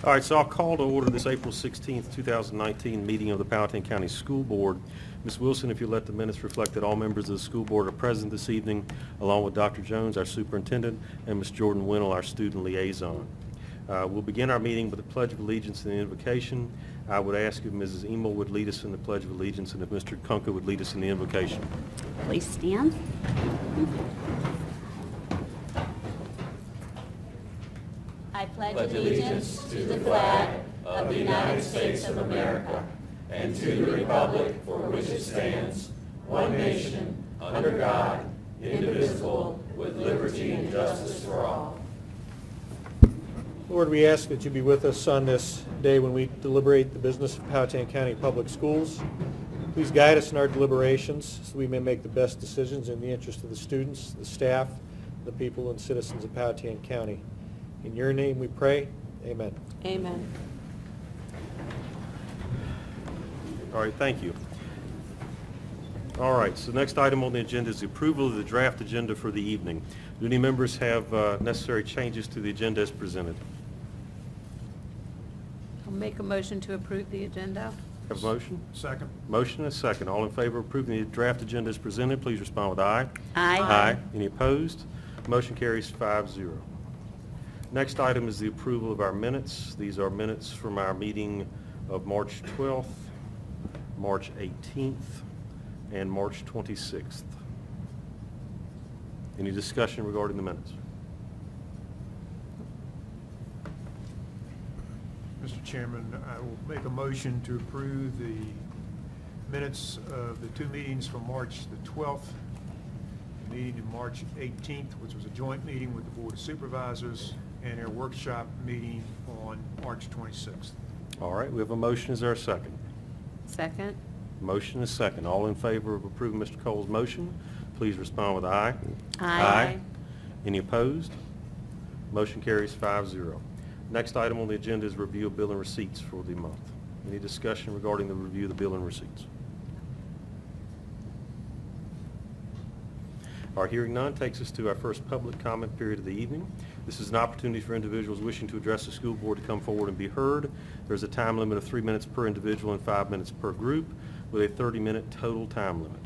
All right, so I'll call to order this April 16th, 2019 meeting of the Powhatan County School Board. Ms. Wilson, if you let the minutes reflect that all members of the school board are present this evening, along with Dr. Jones, our superintendent, and Ms. Jordan Winnell, our student liaison. We'll begin our meeting with the Pledge of Allegiance and the invocation. I would ask if Mrs. Emel would lead us in the Pledge of Allegiance and if Mr. Kunka would lead us in the invocation. Please stand. I pledge allegiance to the flag of the United States of America and to the republic for which it stands, one nation, under God, indivisible, with liberty and justice for all. Lord, we ask that you be with us on this day when we deliberate the business of Powhatan County Public Schools. Please guide us in our deliberations so we may make the best decisions in the interest of the students, the staff, the people, and citizens of Powhatan County. In your name we pray. Amen. Amen. All right, thank you. All right, so the next item on the agenda is the approval of the draft agenda for the evening. Do any members have necessary changes to the agenda as presented? I'll make a motion to approve the agenda. Have a motion? Second. Motion and a second. All in favor of approving the draft agenda as presented, please respond with aye. Aye. Aye. Any opposed? Motion carries 5-0. Next item is the approval of our minutes. These are minutes from our meeting of March 12th, March 18th, and March 26th. Any discussion regarding the minutes? Mr. Chairman, I will make a motion to approve the minutes of the two meetings from March the 12th, the meeting in March 18th, which was a joint meeting with the Board of Supervisors, and our workshop meeting on March 26th. All right, we have a motion. Is there a second? Second. Motion is second. All in favor of approving Mr. Cole's motion, please respond with aye. Aye. Any opposed? Motion carries 5-0. Next item on the agenda is review of bill and receipts for the month. Any discussion regarding the review of the bill and receipts? Our hearing none takes us to our first public comment period of the evening. This is an opportunity for individuals wishing to address the school board to come forward and be heard. There's a time limit of 3 minutes per individual and 5 minutes per group with a 30-minute total time limit.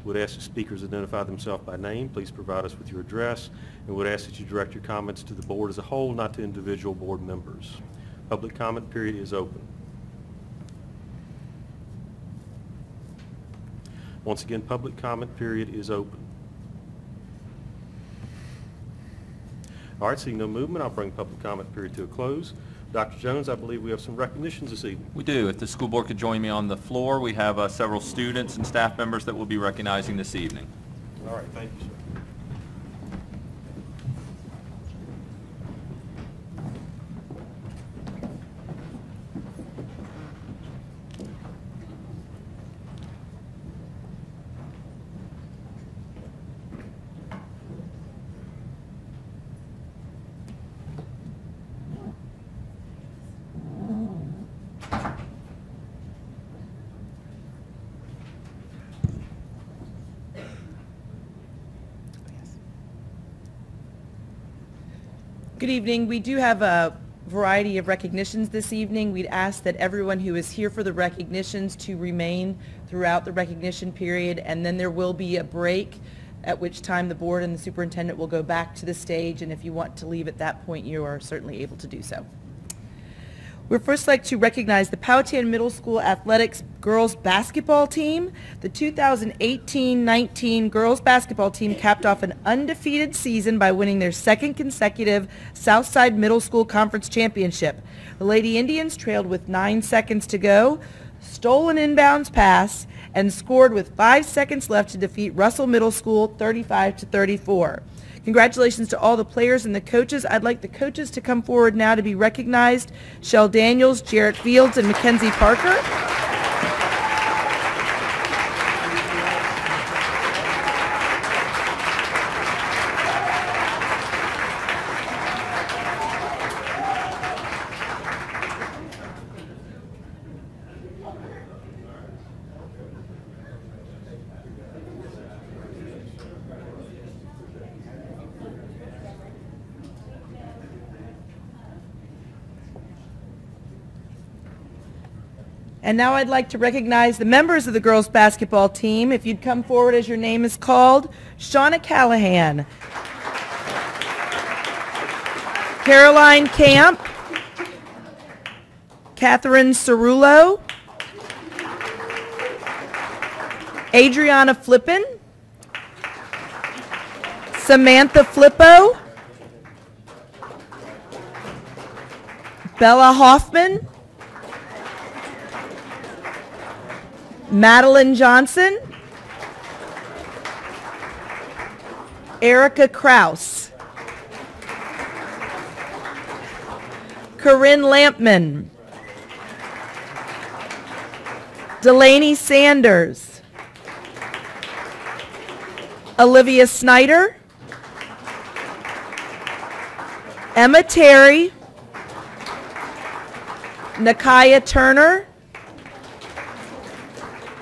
Would ask the speakers identify themselves by name. Please provide us with your address, and would ask that you direct your comments to the board as a whole, not to individual board members. Public comment period is open. Once again, public comment period is open. All right, seeing no movement, I'll bring public comment period to a close. Dr. Jones, I believe we have some recognitions this evening. We do. If the school board could join me on the floor, we have several students and staff members that we'll be recognizing this evening. All right, thank you, sir. Good evening. We do have a variety of recognitions this evening. We'd ask that everyone who is here for the recognitions to remain throughout the recognition period, and then there will be a break, at which time the board and the superintendent will go back to the stage, and if you want to leave at that point, you are certainly able to do so. We'd first like to recognize the Powhatan Middle School Athletics girls basketball team. The 2018-19 girls basketball team capped off an undefeated season by winning their second consecutive Southside Middle School Conference Championship. The Lady Indians trailed with 9 seconds to go, stole an inbounds pass, and scored with 5 seconds left to defeat Russell Middle School 35-34. Congratulations to all the players and the coaches. I'd like the coaches to come forward now to be recognized. Shell Daniels, Jarrett Fields, and Mackenzie Parker. And now I'd like to recognize the members of the girls' basketball team. If you'd come forward as your name is called. Shauna Callahan. Caroline Camp. Catherine Cerullo. Adriana Flippin. Samantha Flippo. Bella Hoffman. Madeline Johnson. Erica Kraus. Corinne Lampman. Delaney Sanders. Olivia Snyder. Emma Terry. Nakaya Turner.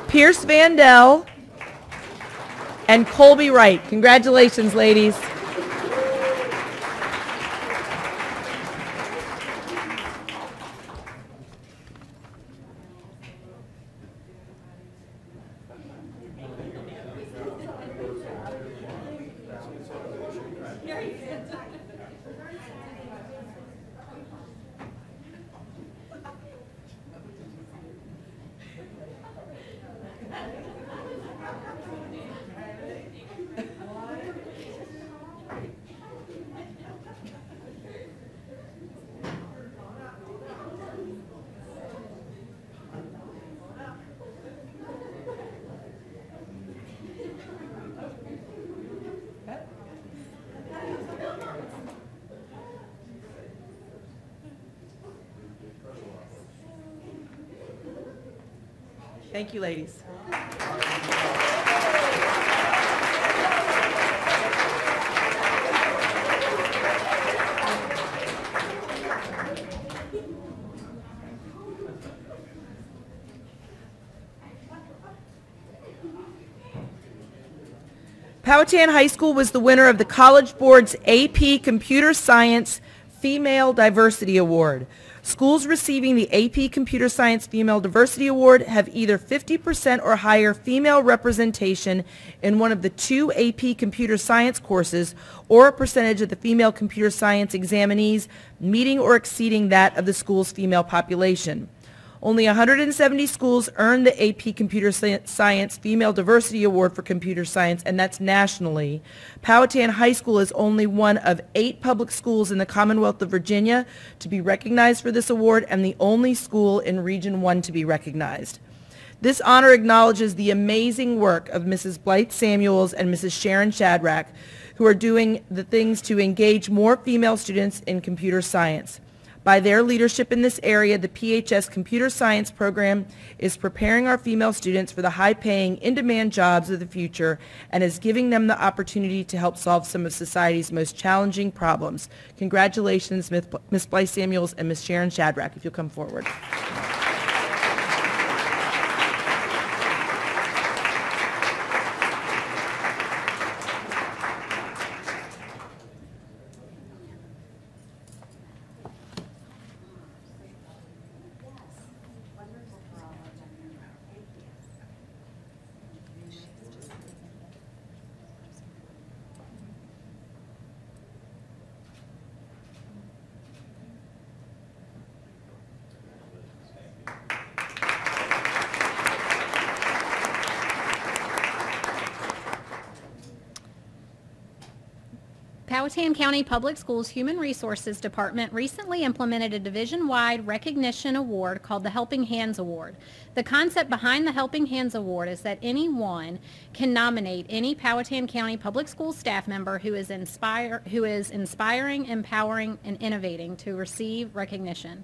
Pierce Vandell, and Colby Wright. Congratulations, ladies. Thank you, ladies. Powhatan High School was the winner of the College Board's AP Computer Science Female Diversity Award. Schools receiving the AP Computer Science Female Diversity Award have either 50% or higher female representation in one of the 2 AP Computer Science courses, or a percentage of the female computer science examinees meeting or exceeding that of the school's female population. Only 170 schools earned the AP Computer Science Female Diversity Award for Computer Science, and that's nationally. Powhatan High School is only one of 8 public schools in the Commonwealth of Virginia to be recognized for this award, and the only school in Region 1 to be recognized. This honor acknowledges the amazing work of Mrs. Blythe Samuels and Mrs. Sharon Shadrack, who are doing the things to engage more female students in computer science. By their leadership in this area, the PHS Computer Science program is preparing our female students for the high-paying, in-demand jobs of the future and is giving them the opportunity to help solve some of society's most challenging problems. Congratulations, Ms. Blythe Samuels and Ms. Sharon Shadrack, if you'll come forward. Powhatan County Public Schools Human Resources Department recently implemented a division-wide recognition award called the Helping Hands Award. The concept behind the Helping Hands Award is that anyone can nominate any Powhatan County Public Schools staff member who is inspiring, empowering, and innovating to receive recognition.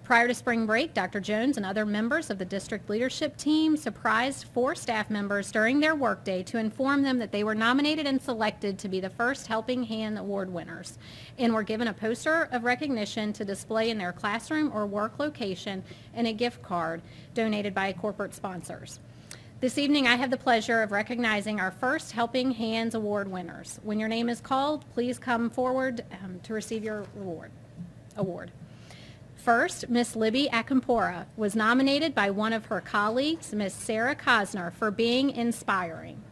Prior to spring break, Dr. Jones and other members of the district leadership team surprised 4 staff members during their workday to inform them that they were nominated and selected to be the first Helping Hand Award winners and were given a poster of recognition to display in their classroom or work location and a gift card donated by corporate sponsors. This evening, I have the pleasure of recognizing our first Helping Hands Award winners. When your name is called, please come forward to receive your award. First, Miss Libby Akampora was nominated by one of her colleagues, Miss Sarah Cosner, for being inspiring.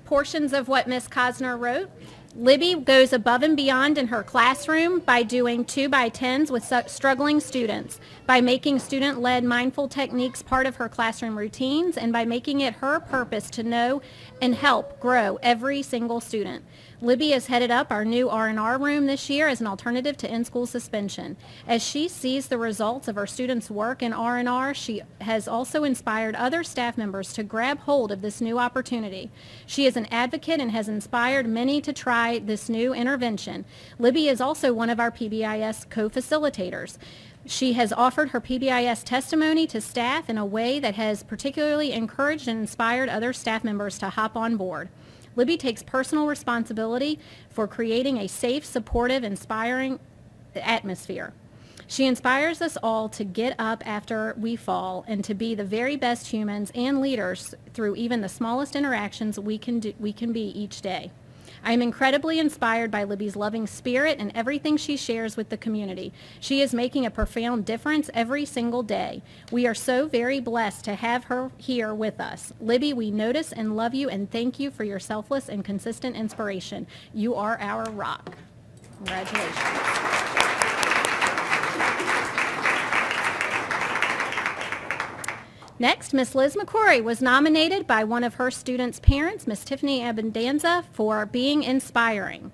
Portions of what Miss Cosner wrote. Libby goes above and beyond in her classroom by doing 2x10s with struggling students, by making student-led mindful techniques part of her classroom routines, and by making it her purpose to know and help grow every single student. Libby has headed up our new R&R room this year as an alternative to in-school suspension. As she sees the results of our students' work in R&R, she has also inspired other staff members to grab hold of this new opportunity. She is an advocate and has inspired many to try this new intervention. Libby is also one of our PBIS co-facilitators. She has offered her PBIS testimony to staff in a way that has particularly encouraged and inspired other staff members to hop on board. Libby takes personal responsibility for creating a safe, supportive, inspiring atmosphere. She inspires us all to get up after we fall and to be the very best humans and leaders through even the smallest interactions we can be each day. I am incredibly inspired by Libby's loving spirit and everything she shares with the community. She is making a profound difference every single day. We are so very blessed to have her here with us. Libby, we notice and love you and thank you for your selfless and consistent inspiration. You are our rock. Congratulations. Next, Miss Liz McCrory was nominated by one of her students' parents, Miss Tiffany Abendanza, for being inspiring.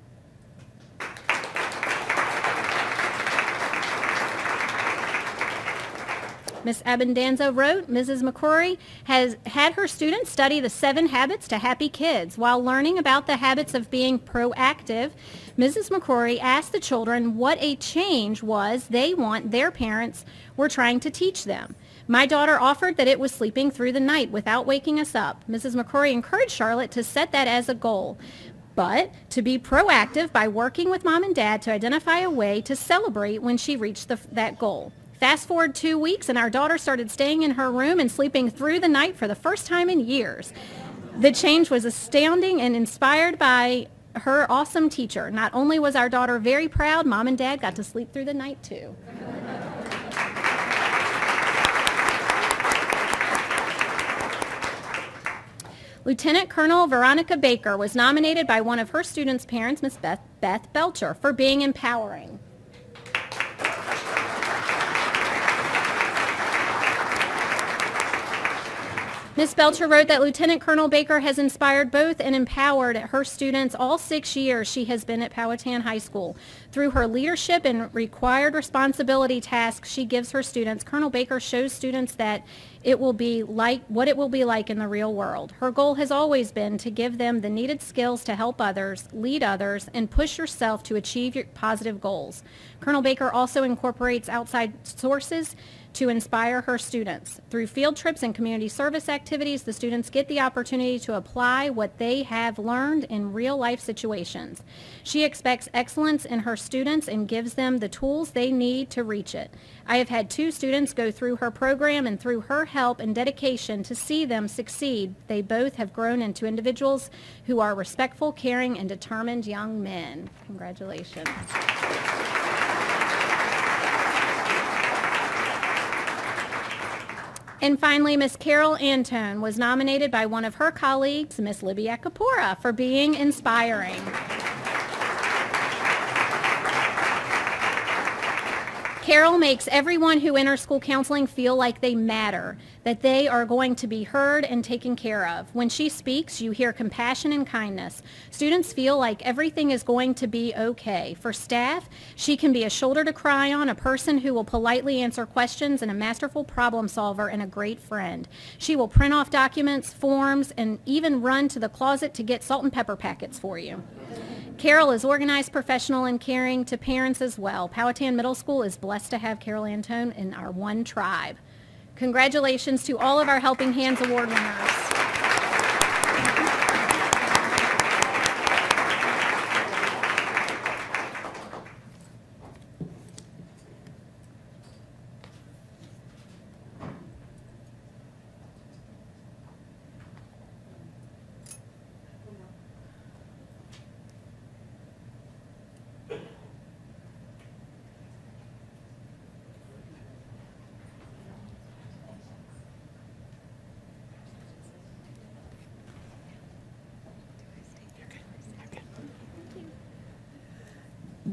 Miss Abendanza wrote, Mrs. McCrory has had her students study the 7 habits to happy kids. While learning about the habits of being proactive, Mrs. McCrory asked the children what a change was they want their parents were trying to teach them. My daughter offered that it was sleeping through the night without waking us up. Mrs. McCrory encouraged Charlotte to set that as a goal, but to be proactive by working with mom and dad to identify a way to celebrate when she reached that goal. Fast forward 2 weeks and our daughter started staying in her room and sleeping through the night for the first time in years. The change was astounding and inspired by her awesome teacher. Not only was our daughter very proud, mom and dad got to sleep through the night too. Lieutenant Colonel Veronica Baker was nominated by one of her students' parents, Miss Beth Belcher, for being empowering. Ms. Belcher wrote that Lieutenant Colonel Baker has inspired both and empowered her students all 6 years she has been at Powhatan High School. Through her leadership and required responsibility tasks she gives her students, Colonel Baker shows students that it will be like what it will be like in the real world. Her goal has always been to give them the needed skills to help others, lead others, and push yourself to achieve your positive goals. Colonel Baker also incorporates outside sources to inspire her students. Through field trips and community service activities, the students get the opportunity to apply what they have learned in real-life situations. She expects excellence in her students and gives them the tools they need to reach it. I have had 2 students go through her program, and through her help and dedication to see them succeed, they both have grown into individuals who are respectful, caring, and determined young men. Congratulations. And finally, Miss Carol Antone was nominated by one of her colleagues, Miss Libby Akapora, for being inspiring. Carol makes everyone who enters school counseling feel like they matter, that they are going to be heard and taken care of. When she speaks, you hear compassion and kindness. Students feel like everything is going to be okay. For staff, she can be a shoulder to cry on, a person who will politely answer questions, and a masterful problem solver and a great friend. She will print off documents, forms, and even run to the closet to get salt and pepper packets for you. Carol is organized, professional, and caring to parents as well. Powhatan Middle School is blessed to have Carol Antone in our one tribe. Congratulations to all of our Helping Hands Award winners.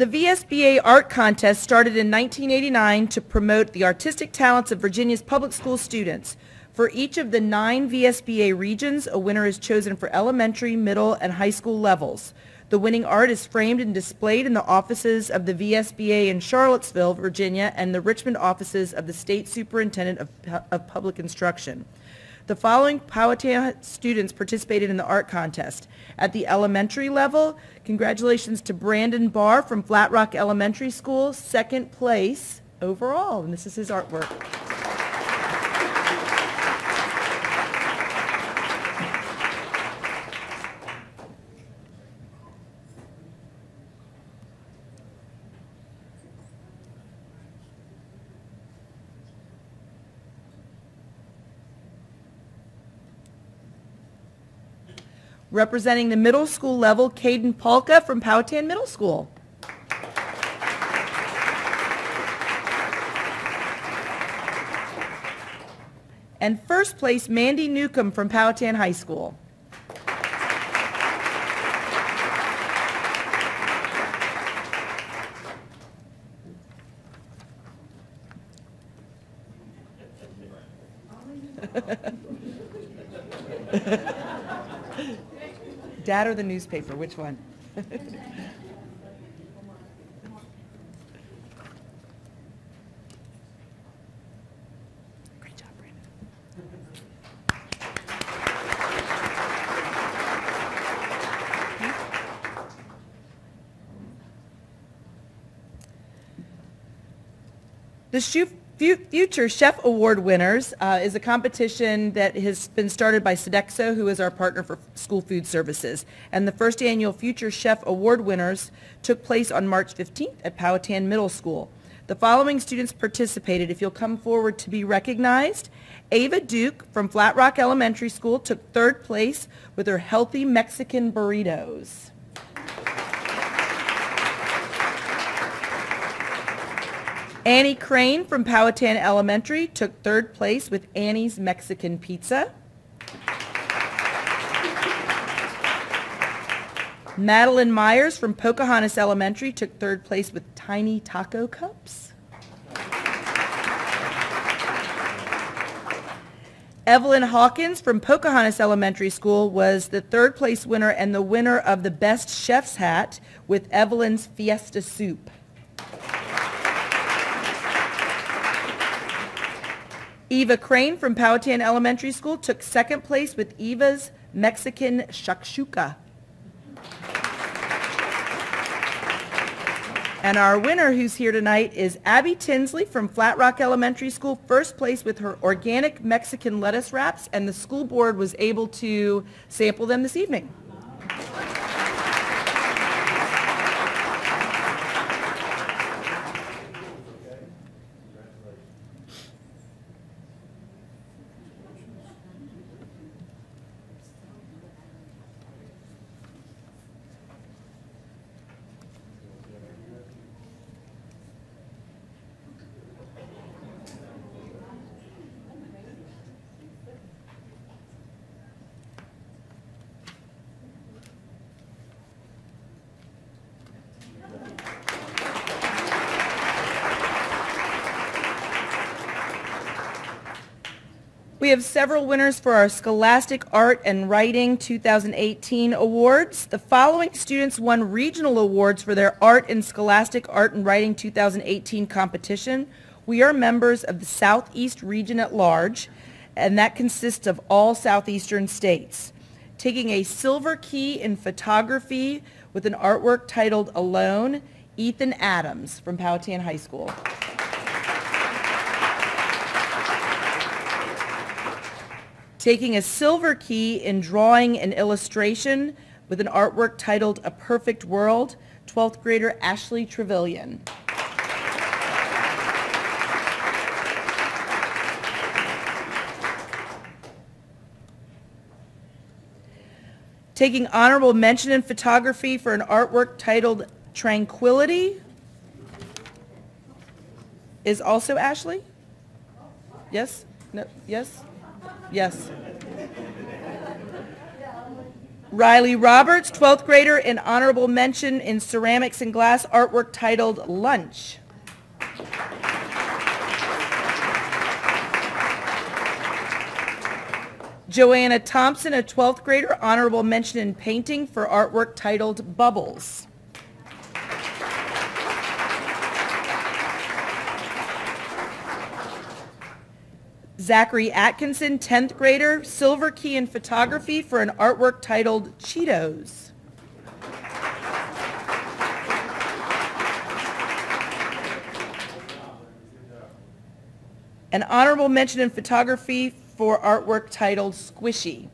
The VSBA Art Contest started in 1989 to promote the artistic talents of Virginia's public school students. For each of the 9 VSBA regions, a winner is chosen for elementary, middle, and high school levels. The winning art is framed and displayed in the offices of the VSBA in Charlottesville, Virginia, and the Richmond offices of the State Superintendent of Public Instruction. The following Powhatan students participated in the art contest. At the elementary level, congratulations to Brandon Barr from Flat Rock Elementary School, second place overall, and this is his artwork. Representing the middle school level, Caden Polka from Powhatan Middle School. And first place, Mandy Newcomb from Powhatan High School. Dad or the newspaper, which one? Great job, Brandon. The Future Chef Award Winners is a competition that has been started by Sodexo, who is our partner for school food services. And the first annual Future Chef Award Winners took place on March 15th at Powhatan Middle School. The following students participated. If you'll come forward to be recognized, Ava Duke from Flat Rock Elementary School took third place with her healthy Mexican burritos. Annie Crane from Powhatan Elementary took third place with Annie's Mexican Pizza. Madeline Myers from Pocahontas Elementary took third place with Tiny Taco Cups. Evelyn Hawkins from Pocahontas Elementary School was the third place winner and the winner of the Best Chef's Hat with Evelyn's Fiesta Soup. Eva Crane from Powhatan Elementary School took second place with Eva's Mexican Shakshuka. And our winner who's here tonight is Abby Tinsley from Flat Rock Elementary School, first place with her organic Mexican lettuce wraps, and the school board was able to sample them this evening. We have several winners for our Scholastic Art and Writing 2018 awards. The following students won regional awards for their Art and Scholastic Art and Writing 2018 competition. We are members of the Southeast region at large, and that consists of all southeastern states. Taking a silver key in photography with an artwork titled Alone, Ethan Adams from Powhatan High School. Taking a silver key in drawing and illustration with an artwork titled A Perfect World, 12th grader Ashley Trevelyan. Taking honorable mention in photography for an artwork titled Tranquility is also Ashley? Yes? No? Yes? Yes. Riley Roberts, 12th grader, an honorable mention in ceramics and glass artwork titled Lunch. Joanna Thompson, a 12th grader, honorable mention in painting for artwork titled Bubbles. Zachary Atkinson, 10th grader, silver key in photography for an artwork titled Cheetos. An honorable mention in photography for artwork titled Squishy.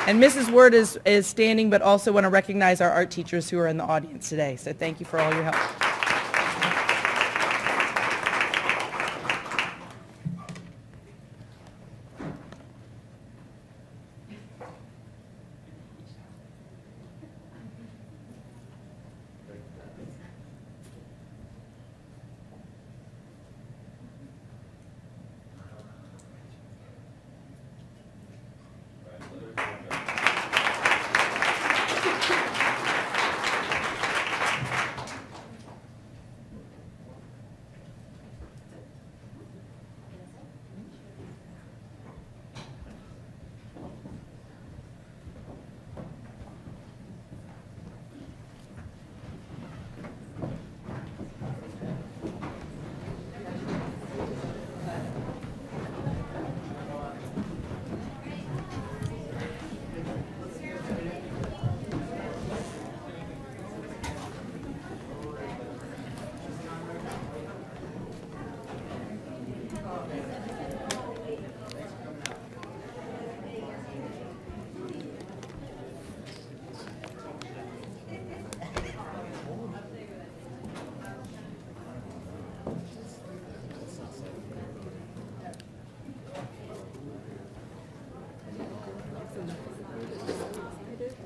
And Mrs. Word is standing, but also want to recognize our art teachers who are in the audience today. So thank you for all your help.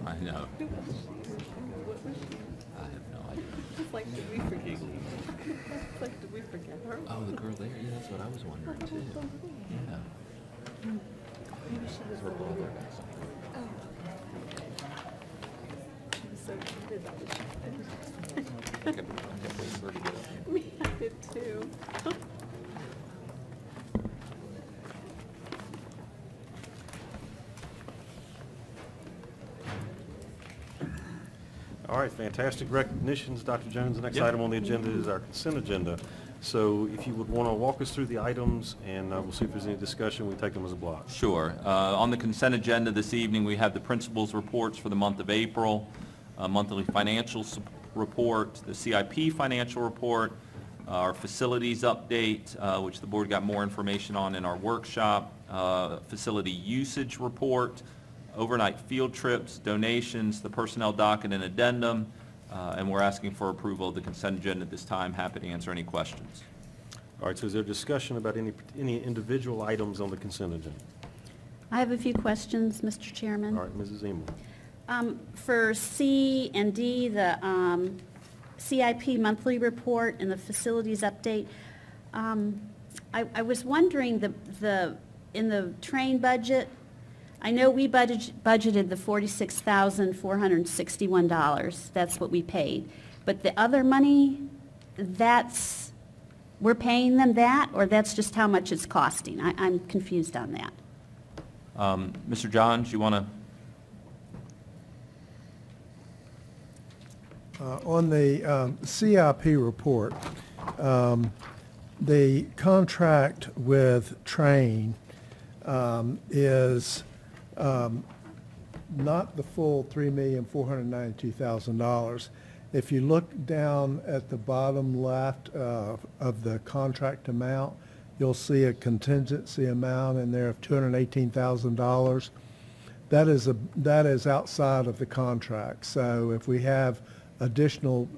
I know. I have no idea. It's like, did we forget? It's like, did we forget her? Oh, the girl there? Yeah, that's what I was wondering too. Yeah. Her brother. She was so excited about it. I kept waiting for her to get up. Me, I did too. All right, fantastic recognitions, Dr. Jones. The next Yep. item on the agenda is our consent agenda. So if you would want to walk us through the items, and we'll see if there's any discussion, we take them as a block. Sure. On the consent agenda this evening, we have the principal's reports for the month of April, a monthly financial report, the CIP financial report, our facilities update, which the board got more information on in our workshop, facility usage report, overnight field trips, donations, the personnel docket and addendum, and we're asking for approval of the consent agenda at this time. Happy to answer any questions. All right, so is there discussion about any individual items on the consent agenda? I have a few questions, Mr. Chairman. All right, Mrs. Emel. For C and D, the CIP monthly report and the facilities update, I was wondering, in the train budget, I know we budgeted the $46,461. That's what we paid. But the other money, we're paying them that, or that's just how much it's costing? I'm confused on that. Mr. Johns, you want to? On the CIP report, the contract with Train is not the full $3,492,000. If you look down at the bottom left of the contract amount, you'll see a contingency amount in there of $218,000. That is outside of the contract. So if we have additional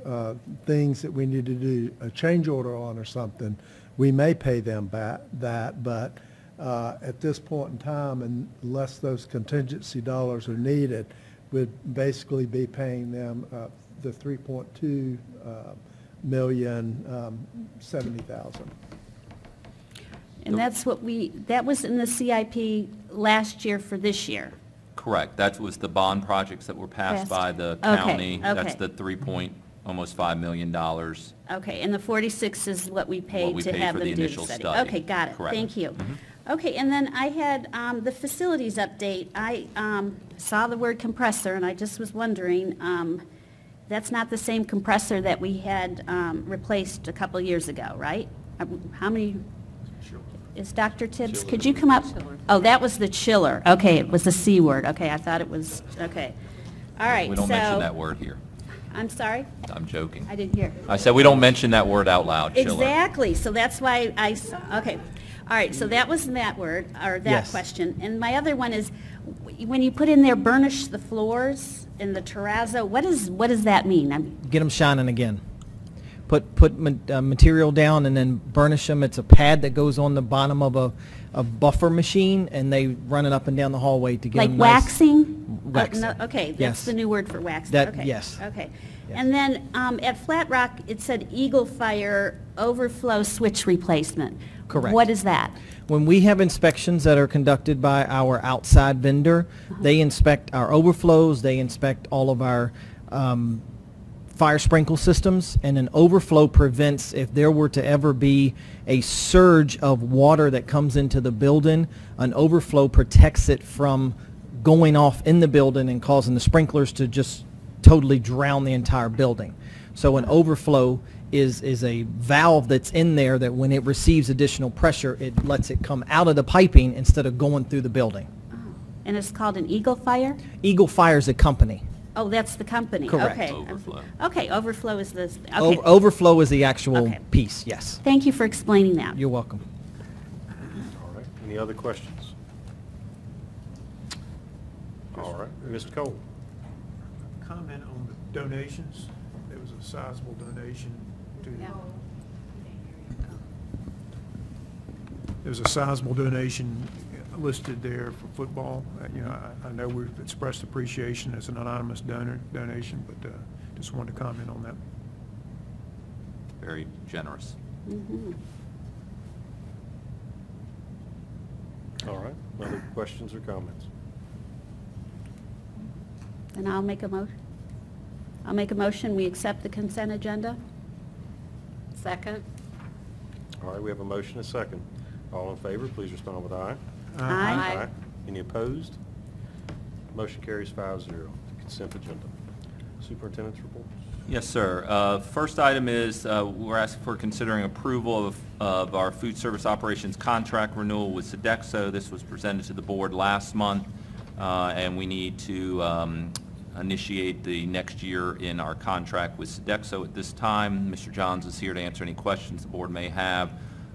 things that we need to do a change order on or something, we may pay them back that, but at this point in time, unless those contingency dollars are needed, we'd basically be paying them the $3.2 million, $70,000. And that's what that was in the CIP last year for this year. Correct. That was the bond projects that were passed by the Okay, county. That's okay. the almost $5 million. Okay, and the 46 is what we paid we to paid have for them the do the initial study. study. Okay, got it. Correct. Thank you. Mhm. Okay, and then I had the facilities update. I saw the word compressor, and I just was wondering, that's not the same compressor that we had replaced a couple years ago, right? How many? Is Dr. Tibbs, could you come up? Oh, that was the chiller. Okay, it was the C word. Okay, I thought it was, okay. All right, so. We don't mention that word here. I'm sorry? I'm joking. I didn't hear. I said we don't mention that word out loud, chiller. Exactly, so that's why okay. All right, so that was that word, or that Yes. question. And my other one is, when you put in there burnish the floors in the terrazzo, what does that mean? Get them shining again. Put material down and then burnish them. It's a pad that goes on the bottom of a buffer machine, and they run it up and down the hallway to get Like them nice. waxing? Waxing. No, okay, that's Yes. the new word for waxing. That- Okay, yes. Okay. Yes. And then at Flat Rock, it said Eagle Fire overflow switch replacement. Correct. What is that? When we have inspections that are conducted by our outside vendor, they inspect our overflows, they inspect all of our fire sprinkle systems, and an overflow prevents, if there were to ever be a surge of water that comes into the building, an overflow protects it from going off in the building and causing the sprinklers to just totally drown the entire building. So an overflow is a valve that's in there that when it receives additional pressure, it lets it come out of the piping instead of going through the building. And it's called an Eagle Fire? Eagle Fire's a company. Oh, that's the company. Correct. Okay. Overflow. Okay, overflow is this. Okay. Overflow is the actual Okay. piece, yes. Thank you for explaining that. You're welcome. All right, any other questions? All right, Mr. Cole. Comment on the donations. There was a sizable donation to. There was a sizable donation listed there for football. You know, I know we've expressed appreciation as an anonymous donation, but just wanted to comment on that. Very generous. Mhm. All right, other questions or comments? And I'll make a motion. I'll make a motion, we accept the consent agenda. Second? All right, we have a motion and a second. All in favor, please respond with aye. Aye. Any opposed? Motion carries 5-0. Consent agenda. Superintendent's report. Yes, sir. First item is we're asking for considering approval of our food service operations contract renewal with Sodexo. This was presented to the board last month, and we need to initiate the next year in our contract with Sodexo at this time. Mr. Johns is here to answer any questions the board may have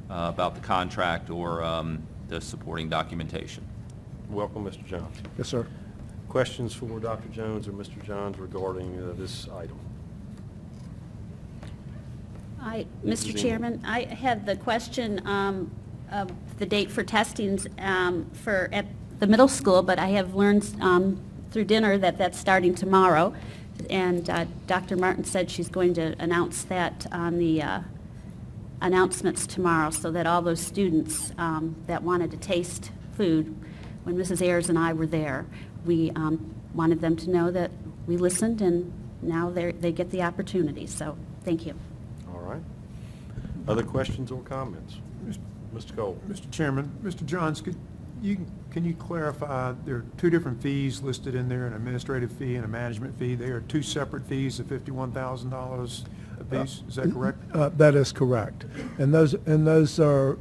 about the contract or the supporting documentation. Welcome, Mr. Jones. Yes, sir. Questions for Dr. Jones or Mr. Johns regarding this item? Mr. Mrs. Chairman, I had the question of the date for testings at the middle school, but I have learned through dinner that that's starting tomorrow. And Dr. Martin said she's going to announce that on the announcements tomorrow so that all those students that wanted to taste food, when Mrs. Ayers and I were there, we wanted them to know that we listened, and now they get the opportunity. So thank you. All right. Other questions or comments? Mr. Cole. Mr. Chairman, Mr. Johns, can you clarify, there are two different fees listed in there, an administrative fee and a management fee. They are two separate fees of $51,000 apiece, is that correct? That is correct. And those are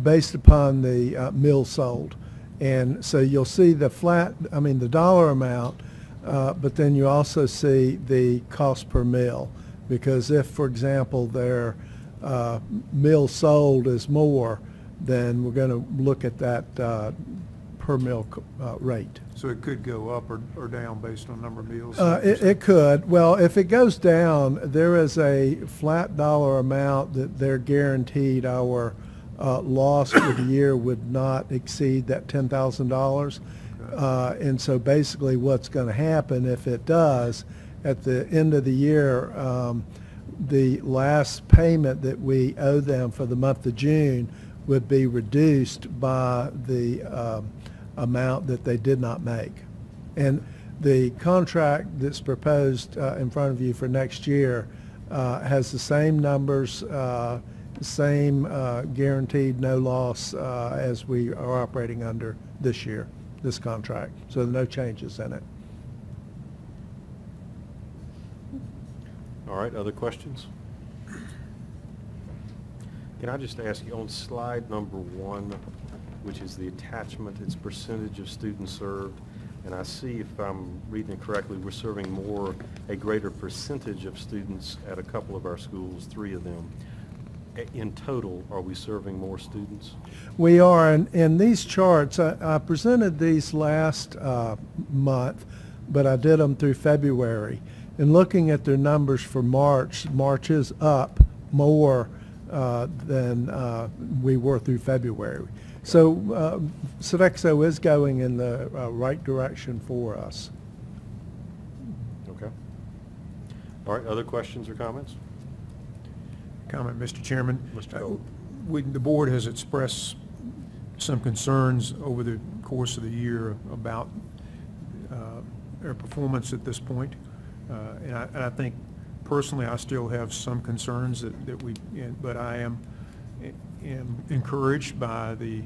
based upon the meal sold. And so you'll see the dollar amount, but then you also see the cost per meal. Because if, for example, their meal sold is more, then we're going to look at that per meal rate. So it could go up or down based on number of meals? It could. Well, if it goes down, there is a flat dollar amount that they're guaranteed our loss for the year would not exceed that $10,000. And so basically what's going to happen if it does, at the end of the year, the last payment that we owe them for the month of June would be reduced by the amount that they did not make. And the contract that's proposed in front of you for next year has the same numbers, same guaranteed no loss as we are operating under this year, this contract. So there are no changes in it. All right, other questions? Can I just ask you, on slide number 1, which is the attachment, it's percentage of students served, and I see, if I'm reading it correctly, we're serving a greater percentage of students at a couple of our schools, 3 of them. In total, are we serving more students? We are, and in these charts, I presented these last month, but I did them through February. And looking at their numbers for March, March is up more than we were through February. So Sodexo is going in the right direction for us. Okay. All right, other questions or comments? Comment, Mr. Chairman. Mr. Cole. The board has expressed some concerns over the course of the year about our performance at this point. And I think personally I still have some concerns but I am encouraged by the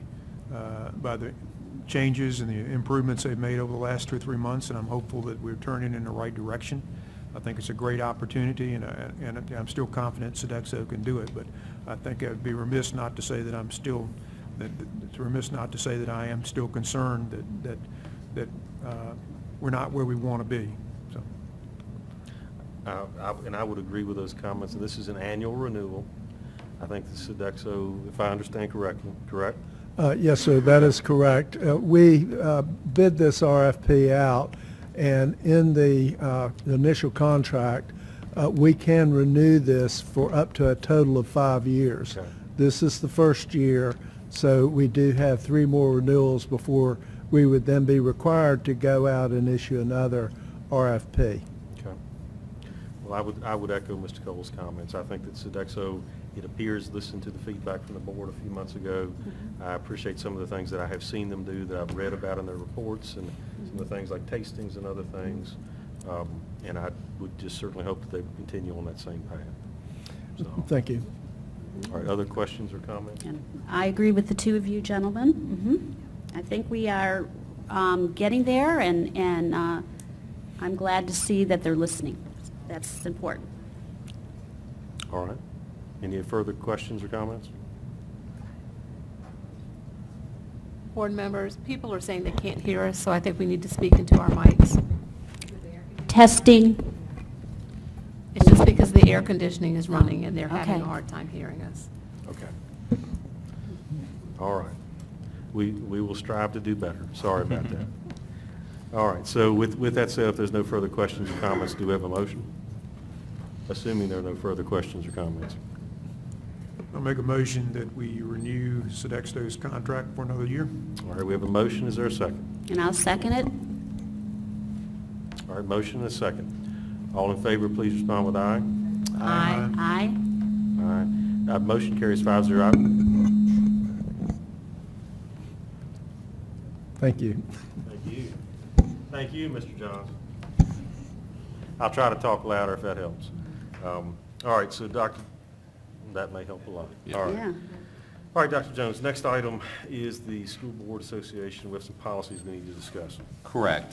changes and the improvements they've made over the last 2 or 3 months, and I'm hopeful that we're turning in the right direction. I think it's a great opportunity, and I'm still confident Sodexo can do it. But I think I'd be remiss not to say that I am still concerned that we're not where we want to be. So. And I would agree with those comments. And this is an annual renewal. I think the Sodexo, if I understand correctly, correct? Yes, sir, that is correct. We bid this RFP out, and in the initial contract, we can renew this for up to a total of 5 years. Okay. This is the first year, so we do have 3 more renewals before we would then be required to go out and issue another RFP. Okay. Well, I would echo Mr. Cole's comments. I think that Sodexo, it appears, listened to the feedback from the board a few months ago. I appreciate some of the things that I have seen them do, that I've read about in their reports, and some of the things like tastings and other things. And I would just certainly hope that they would continue on that same path. So, Thank you. all right, other questions or comments? And I agree with the 2 of you gentlemen. I think we are getting there, and I'm glad to see that they're listening. That's important. All right. Any further questions or comments? Board members, people are saying they can't hear us, so I think we need to speak into our mics. Testing. It's just because the air conditioning is running and they're having Okay. a hard time hearing us. Okay. All right. We will strive to do better. Sorry about that. All right, so with that said, if there's no further questions or comments, do we have a motion? Assuming there are no further questions or comments. I'll make a motion that we renew Sodexo's contract for another year. All right, we have a motion. Is there a second? And I'll second it. All right, motion and a second. All in favor, please respond with aye. Aye. Aye. Aye. Motion carries 5-0. Thank you. Thank you. Thank you, Mr. Johns. I'll try to talk louder if that helps. All right, so Dr., that may help a lot. All right. Yeah. All right, Dr. Jones, next item is the School Board Association with some policies we need to discuss. Correct.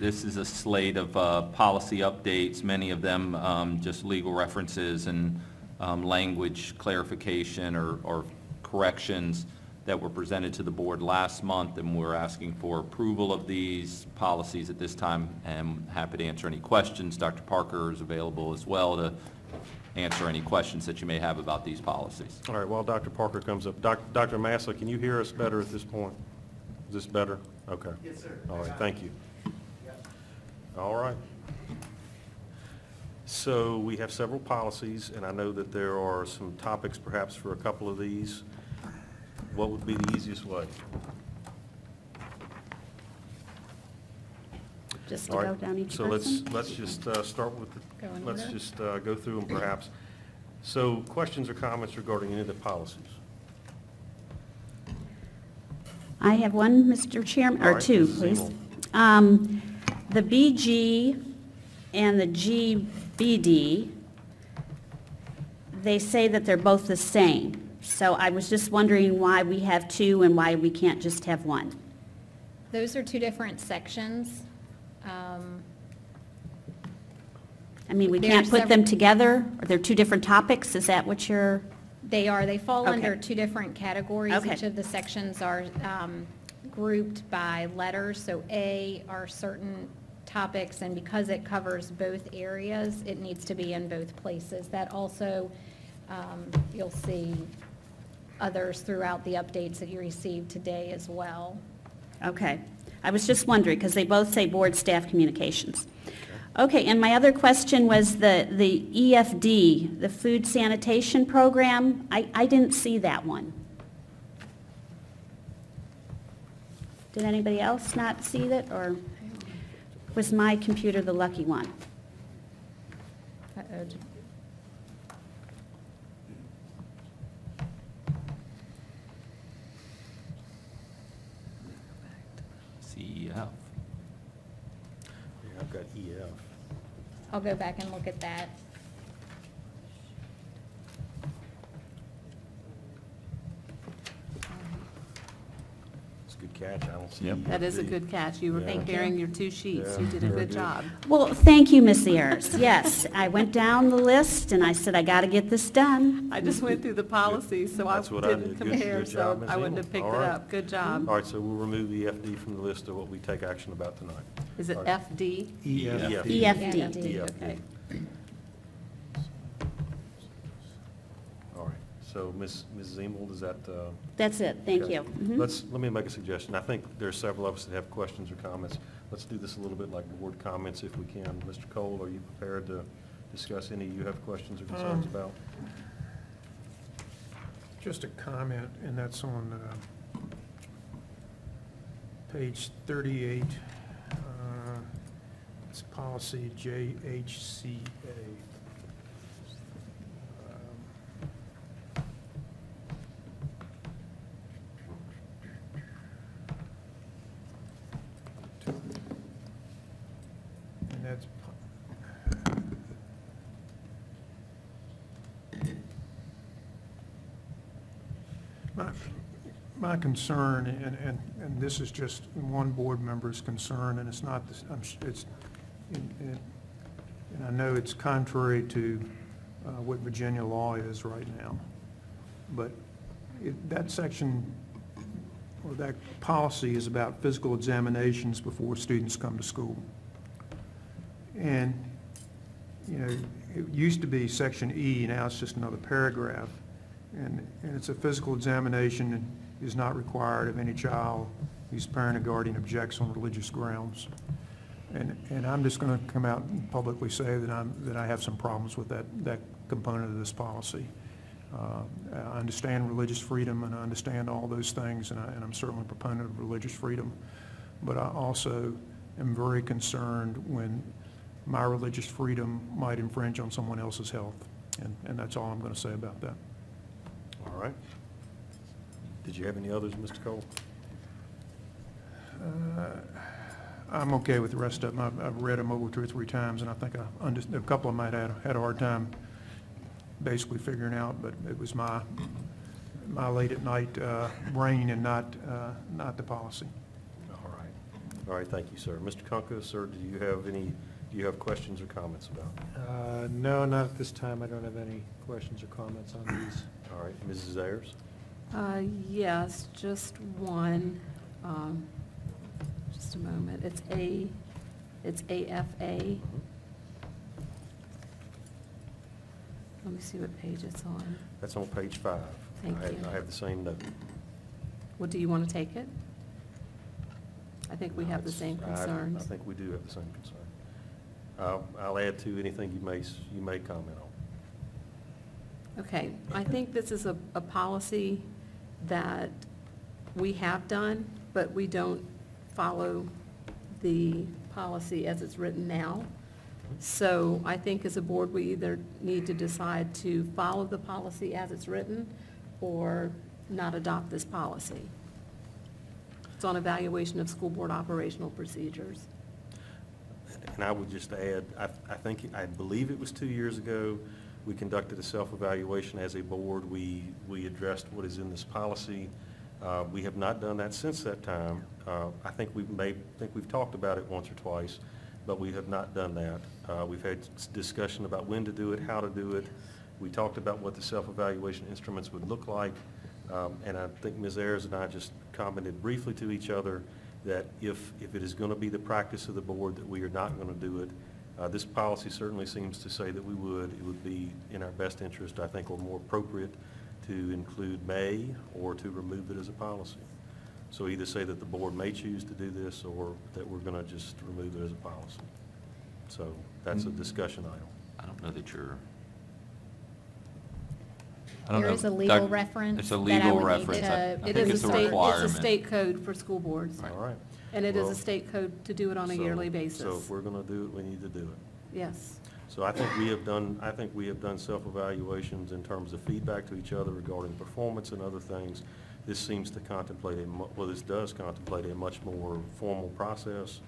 This is a slate of policy updates, many of them just legal references and language clarification or corrections that were presented to the board last month, and we're asking for approval of these policies at this time. I'm happy to answer any questions. Dr. Parker is available as well to answer any questions that you may have about these policies. All right, while Dr. Parker comes up, Dr. Massa, can you hear us better at this point? Is this better? Okay. Yes, sir. All right, thank you. All right. So we have several policies, and I know that there are some topics perhaps for a couple of these. What would be the easiest way? Just to All go right, down each so person? let's just start with, Go in let's order? just go through them perhaps. So questions or comments regarding any of the policies? I have one, Mr. Chairman, All or right, two, Mrs. please. Seymour. The BG and the GBD, they say that they're both the same. So I was just wondering why we have two and why we can't just have one. Those are two different sections. I mean, we There can't are put them several- together? Or they're two different topics? Is that what you're? They fall Okay. under two different categories. Okay. Each of the sections are grouped by letters. So A are certain topics, and because it covers both areas, it needs to be in both places. That also, you'll see others throughout the updates that you received today as well. Okay. I was just wondering, because they both say board staff communications. Okay, and my other question was the EFD, the food sanitation program. I didn't see that one. Did anybody else not see that, or was my computer the lucky one? Uh-oh. CEF. Yeah, I've got EF. I'll go back and look at that. It's a good catch. I don't see. Yep. That is a EFD. good catch. You were Yeah. comparing your two sheets. Yeah, You did a very good good. job. Well, thank you, Ms. Ayers. Yes, I went down the list and I said, I got to get this done. I just went through the policies, so I That's what I didn't did. Good- compare, good job, so Ms. I wouldn't Engel. have picked All it right. up. Good job. All right, so we'll remove the EFD from the list of what we take action about tonight. Is it All right. FD? EFD. EFD. Okay. All right, so Ms. Zemel, is that? That's it, thank okay. you. Mhm. Let me make a suggestion. I think there are several of us that have questions or comments. Let's do this a little bit like board comments if we can. Mr. Cole, are you prepared to discuss any you have questions or concerns about? Just a comment, and that's on page 38. It's policy JHCA. And that's my concern, and this is just one board member's concern, and it's not, and I know it's contrary to what Virginia law is right now, but that section, or that policy is about physical examinations before students come to school. And, you know, it used to be section E, now it's just another paragraph. And it's a physical examination and is not required of any child whose parent or guardian objects on religious grounds. And I'm just going to come out and publicly say that I have some problems with that component of this policy. I understand religious freedom and I understand all those things, and I'm certainly a proponent of religious freedom. But I also am very concerned when my religious freedom might infringe on someone else's health. And that's all I'm going to say about that. All right. Did you have any others, Mr. Cole? I'm okay with the rest of them. I've read them over 2 or 3 times, and I think a couple of them I had a hard time basically figuring out, but it was my late at night brain and not the policy. All right. All right, thank you, sir. Mr. Kunka, sir, do you have questions or comments about? No, not at this time. I don't have any questions or comments on these. All right, Mrs. Ayers? Yes, just one. Just a moment. It's AFA. Let me see what page it's on. That's on page 5. Thank you. I have the same note. Well, do you want to take it? I think we have the same I concerns. think we do have the same concern. I'll add to anything you may comment on. Okay, I think this is a policy that we have done, but we don't follow the policy as it's written now. So I think as a board, we either need to decide to follow the policy as it's written or not adopt this policy. It's on evaluation of school board operational procedures. And I would just add, I believe it was 2 years ago, we conducted a self-evaluation as a board. We addressed what is in this policy. We have not done that since that time. I think we've talked about it once or twice, but we have not done that. We've had discussion about when to do it, how to do it. We talked about what the self-evaluation instruments would look like. And I think Ms. Ayers and I just commented briefly to each other that if it is going to be the practice of the board that we are not going to do it, this policy certainly seems to say that we would. It would be in our best interest, I think, or more appropriate to include may or to remove it as a policy. So either say that the board may choose to do this or that we're going to just remove it as a policy. So that's a discussion item. I don't know that you're, I don't know. There is a legal Doug, reference It's a that I legal would need reference. to- I It think is it's a It's a requirement. state code for school boards. Right. All right. And it is Well, a state code to do it on a so- yearly basis. So if we're going to do it, we need to do it. Yes. So I think we have done self-evaluations in terms of feedback to each other regarding performance and other things. This seems to contemplate this does contemplate a much more formal process.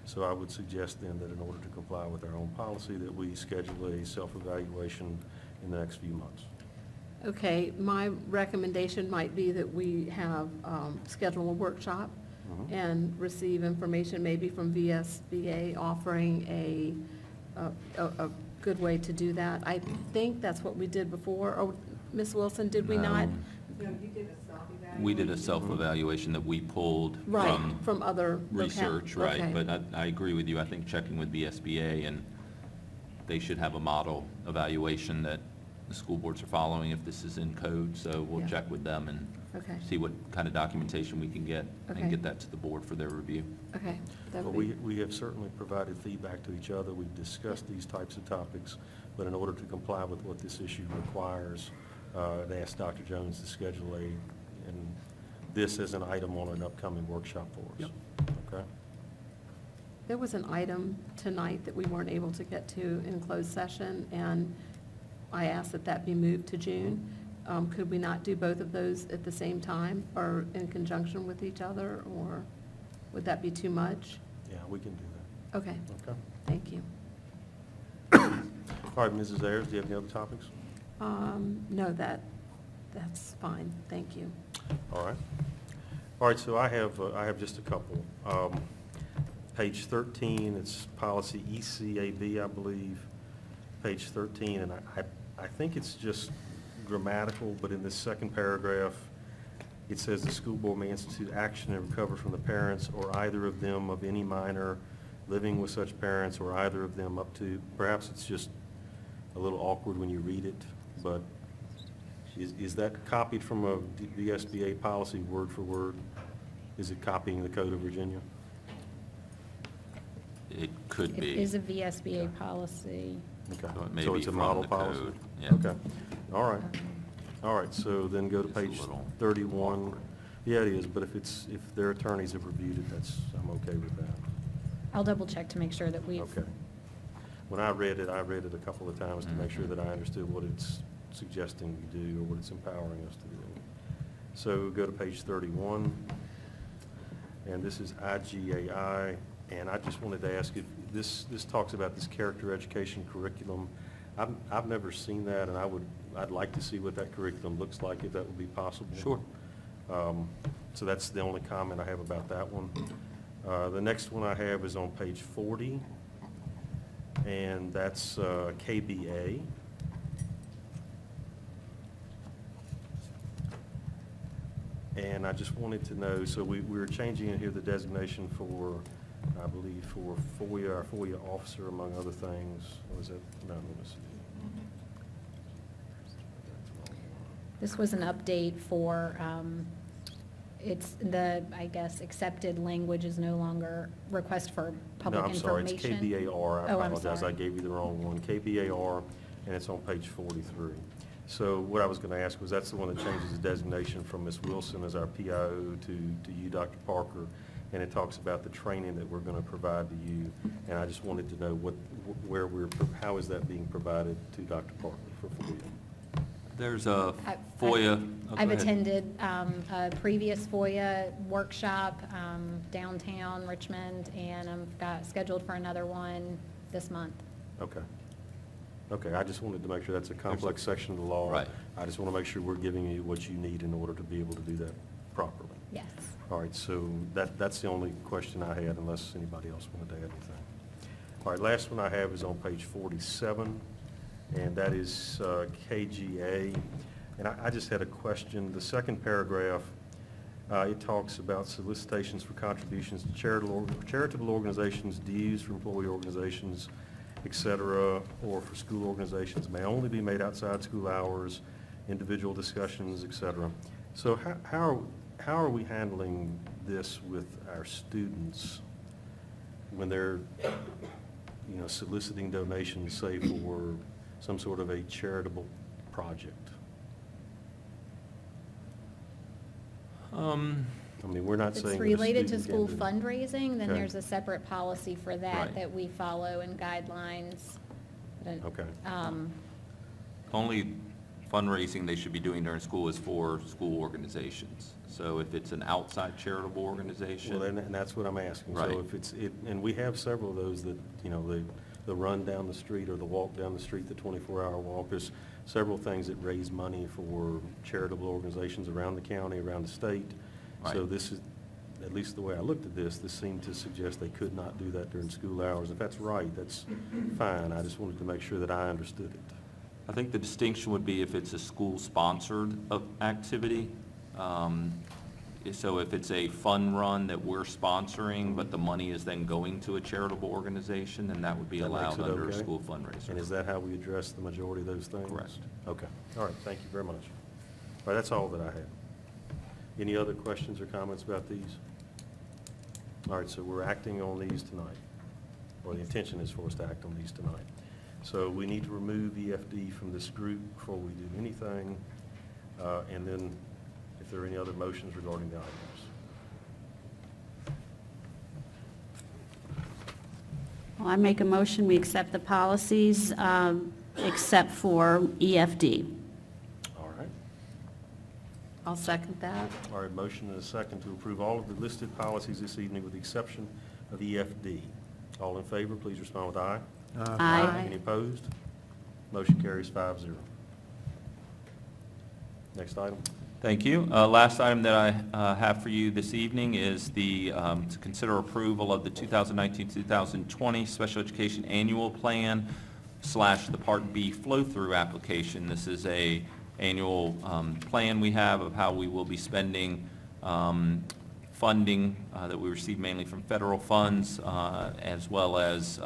So I would suggest then that in order to comply with our own policy, that we schedule a self-evaluation in the next few months. Okay, my recommendation might be that we have, schedule a workshop Mhm. and receive information maybe from VSBA offering a good way to do that. I think that's what we did before. Oh, Ms. Wilson, did we not? We did a self-evaluation that we pulled Right, from other research, okay. right? But I agree with you. I think checking with VSBA, and they should have a model evaluation that the school boards are following if this is in code. So we'll Yeah. check with them and Okay. see what kind of documentation we can get Okay. and get that to the board for their review. Okay. that Well, would be- we have certainly provided feedback to each other. We've discussed these types of topics, but in order to comply with what this issue requires, they asked Dr. Jones to schedule this as an item on an upcoming workshop for us. Yep. Okay? There was an item tonight that we weren't able to get to in closed session, and I asked that that be moved to June. Could we not do both of those at the same time or in conjunction with each other, or would that be too much? Yeah, we can do that. Okay, Okay? thank you. All right, Mrs. Ayers, do you have any other topics? No, that's fine, thank you. All right. All right, so I have just a couple. Page 13, it's policy ECAB, I believe. Page 13, and I think it's just grammatical, but in this second paragraph, it says the school board may institute action and recover from the parents or either of them of any minor living with such parents or either of them up to, perhaps it's just a little awkward when you read it, but is that copied from a VSBA policy word for word? Is it copying the Code of Virginia? It could It be. is a VSBA policy. Okay. So it may So be it's a from model the policy? code, yeah. Okay, all right. All right, so then go to It's a page little 31. awkward. Yeah, it is, but if their attorneys have reviewed it, I'm okay with that. I'll double check to make sure that we've. Okay. When I read it a couple of times to make sure that I understood what it's suggesting we do or what it's empowering us to do. So go to page 31, and this is IGAI, and I just wanted to ask if this talks about this character education curriculum. I've never seen that, and I'd like to see what that curriculum looks like, if that would be possible. Sure. So that's the only comment I have about that one. The next one I have is on page 40, and that's KBA. And I just wanted to know, so we were changing in here the designation for, I believe, for FOIA, our FOIA officer, among other things. Was it? No, let me see. This was an update for, it's I guess, accepted language is no longer request for public No, I'm sorry, information. it's KBAR. I Oh, I'm apologize, I sorry. gave you the wrong one. KBAR, and it's on page 43. So what I was going to ask was, that's the one that changes the designation from Ms. Wilson as our PIO to you, Dr. Parker, and it talks about the training that we're going to provide to you. And I just wanted to know how is that being provided to Dr. Parker for FOIA? There's a I- FOIA. Oh, go I've ahead. attended a previous FOIA workshop downtown Richmond, and I've got scheduled for another one this month. Okay. Okay, I just wanted to make sure that's a complex section of the law. Right. I just want to make sure we're giving you what you need in order to be able to do that properly. Yes. All right, so that's the only question I had, unless anybody else wanted to add anything. All right, last one I have is on page 47, and that is KGA. And I just had a question. The second paragraph, it talks about solicitations for contributions to charitable organizations, dues for employee organizations, et cetera, or for school organizations may only be made outside school hours, individual discussions, et cetera. So how are we handling this with our students when they're, soliciting donations, say, for some sort of a charitable project? I mean, we're not If saying it's that a related to student school can't do- fundraising, then Okay. there's a separate policy for that Right. that we follow and guidelines. Okay. Only fundraising they should be doing during school is for school organizations. So if it's an outside charitable organization. Well, and that's what I'm asking. Right. So if and we have several of those that, the run down the street or the walk down the street, the 24-hour walk. There's several things that raise money for charitable organizations around the county, around the state. So Right. this is, at least the way I looked at this seemed to suggest they could not do that during school hours. If that's right, that's fine. I just wanted to make sure that I understood it. I think the distinction would be if it's a school-sponsored activity. So if it's a fun run that we're sponsoring, but the money is then going to a charitable organization, then that would be That makes allowed it under a okay? school fundraiser. And is that how we address the majority of those things? Correct. Okay. All right, thank you very much. All right, that's all that I have. Any other questions or comments about these? All right, so we're acting on these tonight, or the intention is for us to act on these tonight. So we need to remove EFD from this group before we do anything, and then if there are any other motions regarding the items. Well, I make a motion, we accept the policies except for EFD. All right. I'll second that. All right, motion and a second to approve all of the listed policies this evening with the exception of EFD. All in favor, please respond with aye. Aye. Any opposed? Motion carries 5-0. Next item. Thank you. Last item that I have for you this evening is to consider approval of the 2019-2020 Special Education Annual Plan / the Part B flow-through application. This is a annual plan we have of how we will be spending funding that we receive mainly from federal funds, as well as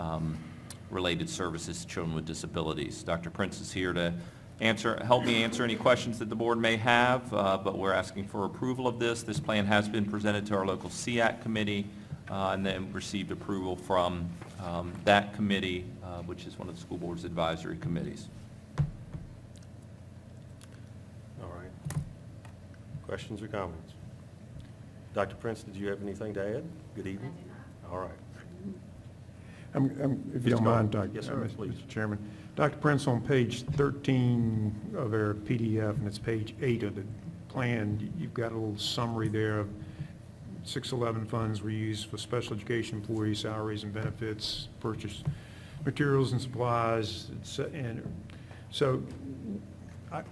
related services to children with disabilities. Dr. Prince is here to help me answer any questions that the board may have, but we're asking for approval of this. This plan has been presented to our local SEAC committee and then received approval from that committee, which is one of the school board's advisory committees. All right. Questions or comments? Dr. Prince, did you have anything to add? Good evening. All right. If you don't Mr. mind, Gold. Yes, sir, please. Mr. Chairman. Dr. Prince, on page 13 of our PDF, and it's page 8 of the plan, you've got a little summary there of 611 funds were used for special education employee salaries and benefits, purchase materials and supplies, and so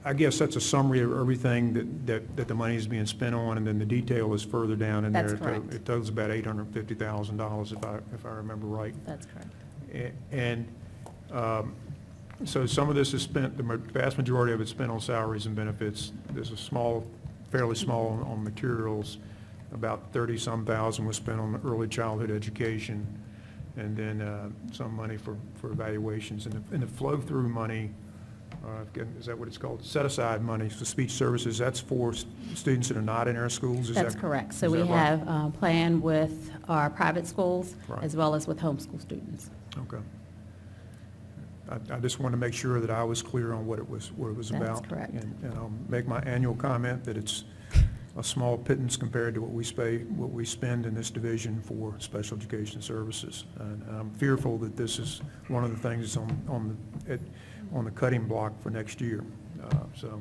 I guess that's a summary of everything that the money is being spent on, and then the detail is further down in there. That's correct. It totals about $850,000 if I remember right. That's correct. And so some of this is spent, the vast majority of it's spent on salaries and benefits. There's a fairly small on materials. About 30-some thousand was spent on early childhood education, and then some money for evaluations. And the flow-through money, is that what it's called? Set-aside money for speech services, that's for students that are not in our schools? That's correct. So is we that right? have a plan with our private schools Right. as well as with homeschool students. Okay. I just wanted to make sure that I was clear on what it was That's about. correct. And I'll make my annual comment that it's a small pittance compared to what we spend in this division for special education services. And I'm fearful that this is one of the things that's on the cutting block for next year. So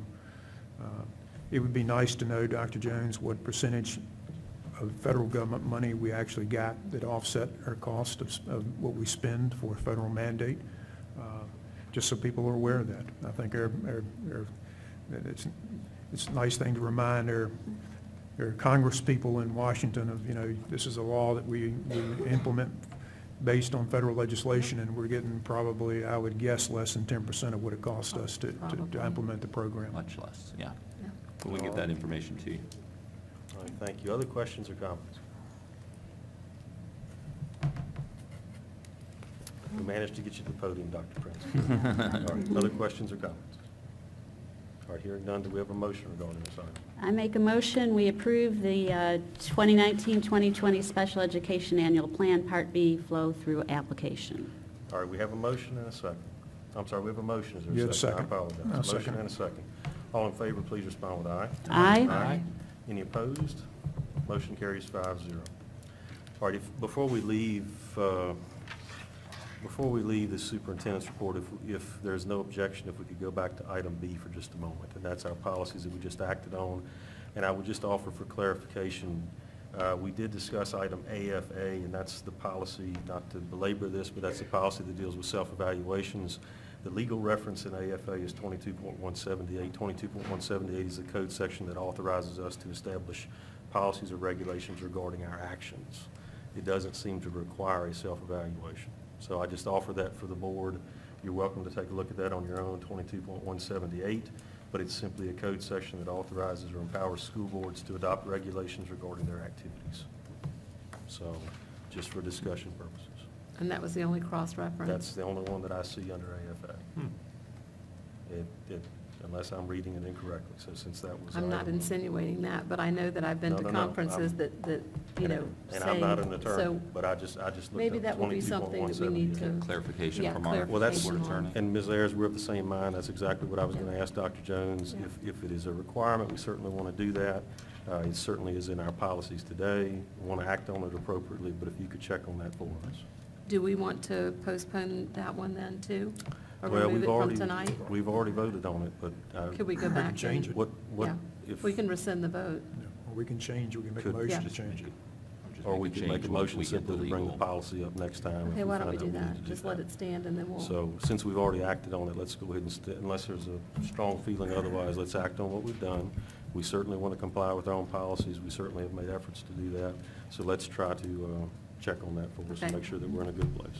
it would be nice to know, Dr. Jones, what percentage of federal government money we actually got that offset our cost of what we spend for a federal mandate, just so people are aware of that. I think it's a nice thing to remind our Congress people in Washington of, this is a law that we implement based on federal legislation, and we're getting probably, I would guess, less than 10% of what it costs us to implement the program. Much less, yeah. But we get that information to you. All right, thank you. Other questions or comments? We managed to get you to the podium, Dr. Prince. All right, other questions or comments? All right, hearing none, do we have a motion regarding this item? I make a motion, we approve the 2019-2020 Special Education Annual Plan, Part B, flow-through application. All right, we have a motion and a second. I'm sorry, we have a motion. Is there a Yeah, second? second. I apologize. I'll Motion second. and a second. All in favor, please respond with aye. Aye. Any opposed? Motion carries 5-0. All right, before we leave the superintendent's report, if there's no objection, if we could go back to item B for just a moment, and that's our policies that we just acted on. And I would just offer for clarification, we did discuss item AFA, and that's the policy, not to belabor this, but that's the policy that deals with self-evaluations. The legal reference in AFA is 22.178. 22.178 is the code section that authorizes us to establish policies or regulations regarding our actions. It doesn't seem to require a self-evaluation. So I just offer that for the board. You're welcome to take a look at that on your own, 22.178, but it's simply a code section that authorizes or empowers school boards to adopt regulations regarding their activities. So just for discussion purposes. And that was the only cross-reference? That's the only one that I see under AFA. Unless I'm reading it incorrectly, so since that was. I'm not item- insinuating that, but I know that I've been No, to no, no, conferences that, And I'm not an attorney, so but I just looked up 22.178. maybe that would be something that we need to. Clarification Yeah, from our Well, that's, board attorney. and Ms. Ayers, we're of the same mind. That's exactly what I was going to ask Dr. Jones. Yeah. If it is a requirement, we certainly want to do that. It certainly is in our policies today. We want to act on it appropriately, but if you could check on that for us. Do we want to postpone that one then, too? Or Well, remove it from tonight? We've already voted on it, but. Could we go back? can change and- it. What, Yeah. if, We can rescind the vote. Or we can change, we can make a Could- motion Yeah. to change it. Just or we a could make change a once motion we get simply the to bring the legal- policy up next time. if Okay, why don't we find do out that? need to Just let it stand and then we'll. So since we've already acted on it, let's go ahead and, unless there's a strong feeling otherwise, let's act on what we've done. We certainly want to comply with our own policies. We certainly have made efforts to do that. So let's try to check on that for us and Okay. make sure that we're in a good place.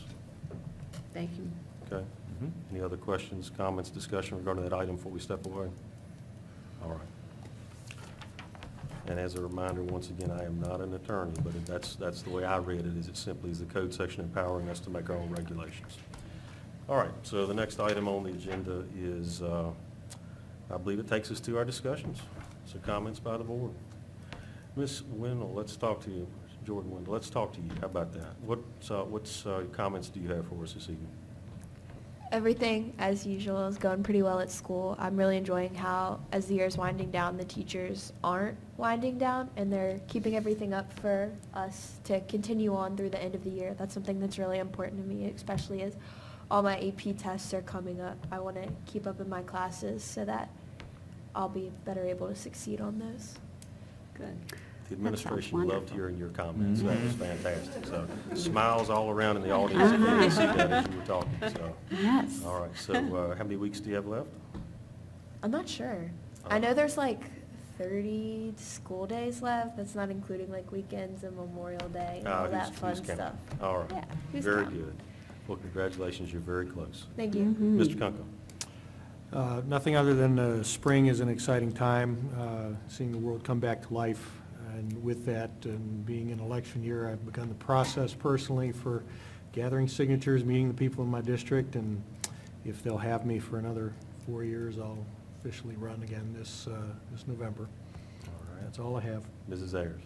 Thank you. Okay? Any other questions, comments, discussion regarding that item before we step away? All right. And as a reminder, once again, I am not an attorney, but that's the way I read it, is it simply is the code section empowering us to make our own regulations. All right, so the next item on the agenda is, I believe it takes us to our discussions. So comments by the board. Ms. Wendell, let's talk to you. Jordan Wendell, let's talk to you. How about that? What comments do you have for us this evening? Everything, as usual, is going pretty well at school. I'm really enjoying how, as the year's winding down, the teachers aren't winding down, and they're keeping everything up for us to continue on through the end of the year. That's something that's really important to me, especially as all my AP tests are coming up. I want to keep up in my classes so that I'll be better able to succeed on those. Good. The administration loved wonderful. hearing your comments. That was fantastic. So smiles all around in the audience if you didn't see that as you were talking. So, Yes. all right. So how many weeks do you have left? I'm not sure. I know there's like 30 school days left. That's not including like weekends and Memorial Day and all that fun who's counting? stuff. All right. Yeah, who's Very counting? good. Well, congratulations. You're very close. Thank you. Mr. Kunkel. Nothing other than spring is an exciting time, seeing the world come back to life. And with that, and being an election year, I've begun the process personally for gathering signatures, meeting the people in my district, and if they'll have me for another 4 years, I'll officially run again this November. All right. That's all I have. Mrs. Ayers.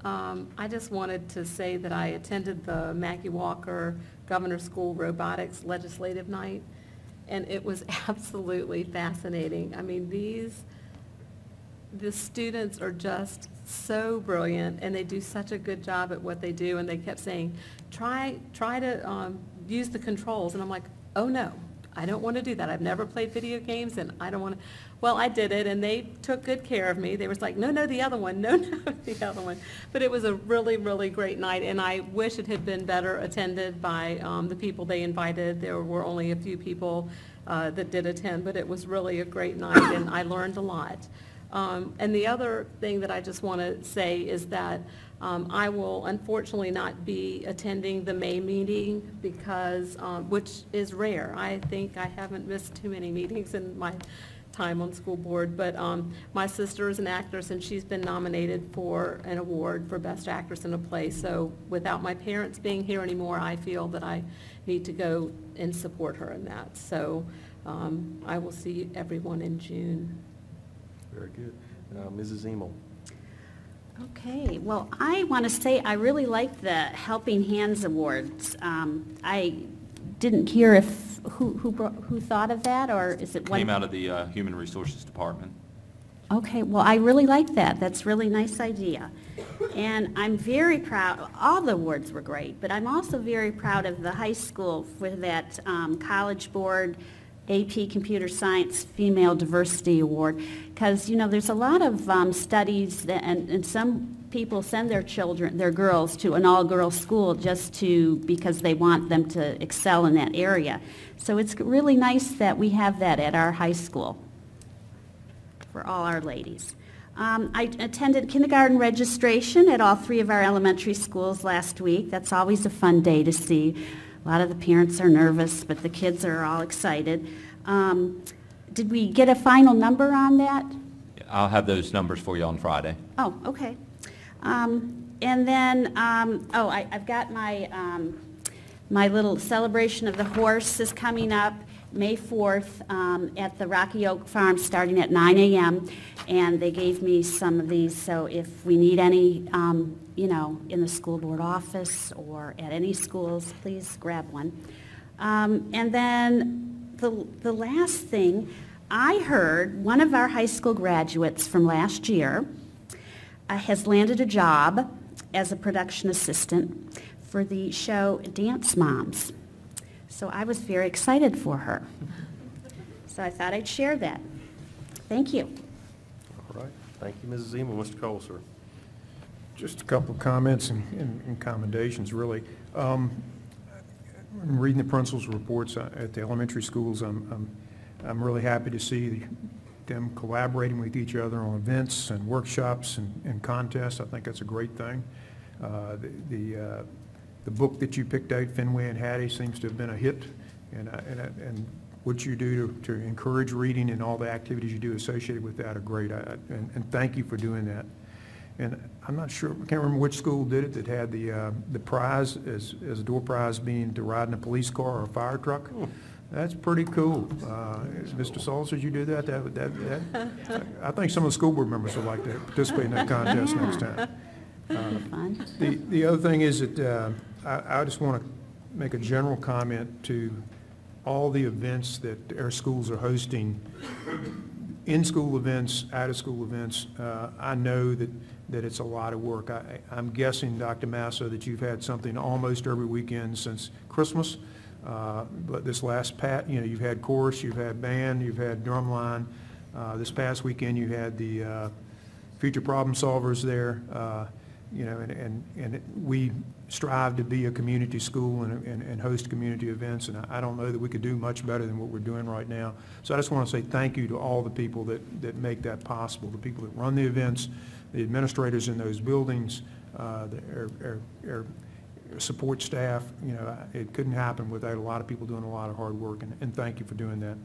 I just wanted to say that I attended the Mackey Walker Governor's School Robotics Legislative Night, and it was absolutely fascinating. I mean, the students are just so brilliant, and they do such a good job at what they do, and they kept saying, try to use the controls, and I'm like, oh no, I don't want to do that. I've never played video games, and I don't want to. Well, I did it, and they took good care of me. They was like, no, the other one, no, the other one. But it was a really, really great night, and I wish it had been better attended by the people they invited. There were only a few people that did attend, but it was really a great night, and I learned a lot. And the other thing that I just want to say is that I will unfortunately not be attending the May meeting because, which is rare. I think I haven't missed too many meetings in my time on school board, but my sister is an actress and she's been nominated for an award for Best Actress in a Play. So without my parents being here anymore, I feel that I need to go and support her in that. So I will see everyone in June. Very good. Mrs. Emel. Okay, well, I want to say I really like the Helping Hands Awards. I didn't hear if who thought of that, or is it one? Came out of the Human Resources Department. Okay, well, I really like that. That's a really nice idea. And I'm very proud, all the awards were great, but I'm also very proud of the high school for that College Board AP Computer Science Female Diversity Award, because, you know, there's a lot of studies that, and some people send their children, their girls, to an all-girls school just because they want them to excel in that area. So it's really nice that we have that at our high school for all our ladies. I attended kindergarten registration at all 3 of our elementary schools last week. That's always a fun day to see. A lot of the parents are nervous, but the kids are all excited. Did we get a final number on that? I'll have those numbers for you on Friday. Oh, okay. And then, I've got my, my little celebration of the horse is coming up May 4th at the Rocky Oak Farm starting at 9 a.m. And they gave me some of these, so if we need any, you know, in the school board office or at any schools, please grab one. And then the last thing, I heard one of our high school graduates from last year has landed a job as a production assistant for the show Dance Moms. So I was very excited for her. So I thought I'd share that. Thank you. All right. Thank you, Mrs. Emel. Mr. Cole, sir. Just a couple of comments and commendations, really. Reading the principal's reports at the elementary schools, I'm really happy to see them collaborating with each other on events and workshops and contests. I think that's a great thing. The book that you picked out, Fenway and Hattie, seems to have been a hit, and what you do to encourage reading and all the activities you do associated with that are great. And thank you for doing that. And I'm not sure, I can't remember which school did it that had the prize as a door prize being to ride in a police car or a fire truck. That's pretty cool. Mr. Sauls, did you do that? I think some of the school board members would like to participate in that contest next time. The other thing is that I just want to make a general comment to all the events that our schools are hosting, in-school events, out-of-school events. I know that it's a lot of work. I'm guessing, Dr. Massa, that you've had something almost every weekend since Christmas. But this last you've had chorus, you've had band, you've had drumline. This past weekend you had the future problem solvers there. You know, and we strive to be a community school and host community events, and I don't know that we could do much better than what we're doing right now. So I just want to say thank you to all the people that make that possible, the people that run the events, the administrators in those buildings, our support staff. You know, it couldn't happen without a lot of people doing a lot of hard work, and thank you for doing that.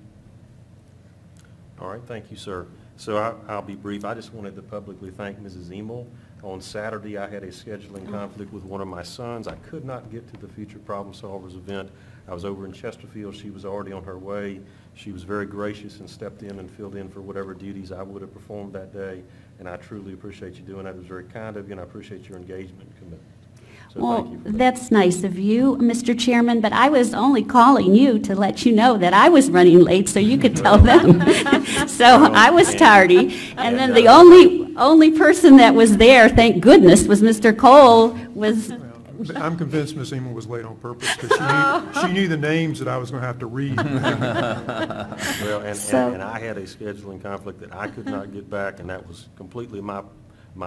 All right, thank you, sir. So I'll be brief. I just wanted to publicly thank Mrs. Emel. On Saturday, I had a scheduling conflict with one of my sons. I could not get to the Future Problem Solvers event. I was over in Chesterfield. She was already on her way. She was very gracious and stepped in and filled in for whatever duties I would have performed that day, and I truly appreciate you doing that. It was very kind of you, and I appreciate your engagement and commitment. So well, that's nice of you, Mr. Chairman, but I was only calling you to let you know that I was running late so you could tell them. So I was tardy, and then the only person that was there, thank goodness, was Mr. Cole, was I'm convinced Miss Eman was late on purpose because she knew the names that I was going to have to read. Well, So- and I had a scheduling conflict that I could not get back, and that was completely my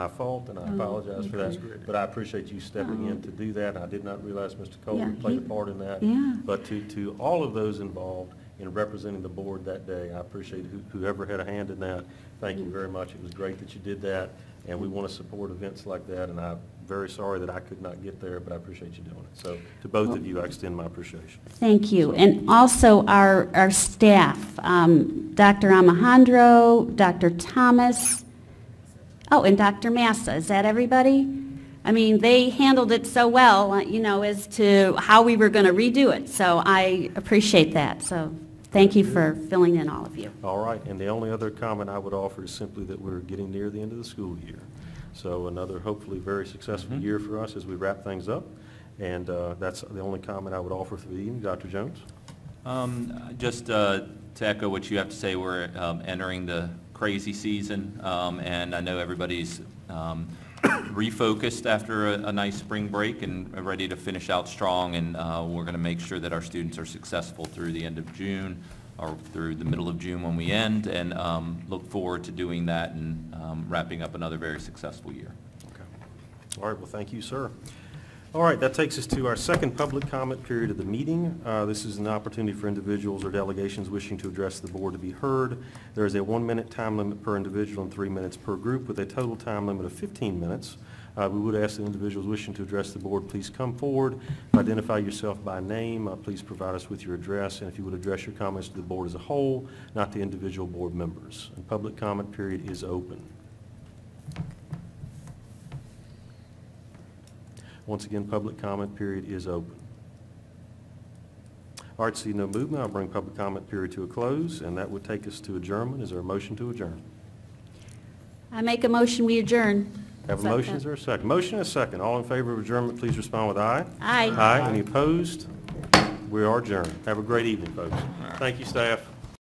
fault, and I apologize for that. But I appreciate you stepping in to do that. I did not realize Mr. Coley Yeah, played a he- part in that. yeah. But to all of those involved in representing the board that day, I appreciate whoever had a hand in that. Thank you very much. It was great that you did that, and we want to support events like that, and I'm very sorry that I could not get there, but I appreciate you doing it. So to both of you, I extend my appreciation. Thank you. And also our staff, Dr. Alejandro, Dr. Thomas, oh, and Dr. Massa. Is that everybody? I mean, they handled it so well, as to how we were going to redo it. So I appreciate that. So thank you for filling in, all of you. All right, and the only other comment I would offer is simply that we're getting near the end of the school year. So another hopefully very successful year for us as we wrap things up. And that's the only comment I would offer for the evening. Dr. Jones? Just to echo what you have to say, we're entering the crazy season, and I know everybody's refocused after a nice spring break and are ready to finish out strong, and we're going to make sure that our students are successful through the end of June or through the middle of June when we end, and look forward to doing that and wrapping up another very successful year. Okay. All right, well, thank you, sir. All right, that takes us to our second public comment period of the meeting. This is an opportunity for individuals or delegations wishing to address the board to be heard. There is a 1-minute time limit per individual and 3 minutes per group with a total time limit of 15 minutes. We would ask the individuals wishing to address the board, please come forward, identify yourself by name, please provide us with your address, and if you would address your comments to the board as a whole, not the individual board members. And public comment period is open. Once again, public comment period is open. All right, see no movement, I'll bring public comment period to a close, and that would take us to adjournment. Is there a motion to adjourn? I make a motion, we adjourn. Have a motion, is there a second? Motion and a second. All in favor of adjournment, please respond with aye. Aye. Aye. Any opposed? We are adjourned. Have a great evening, folks. Thank you, staff.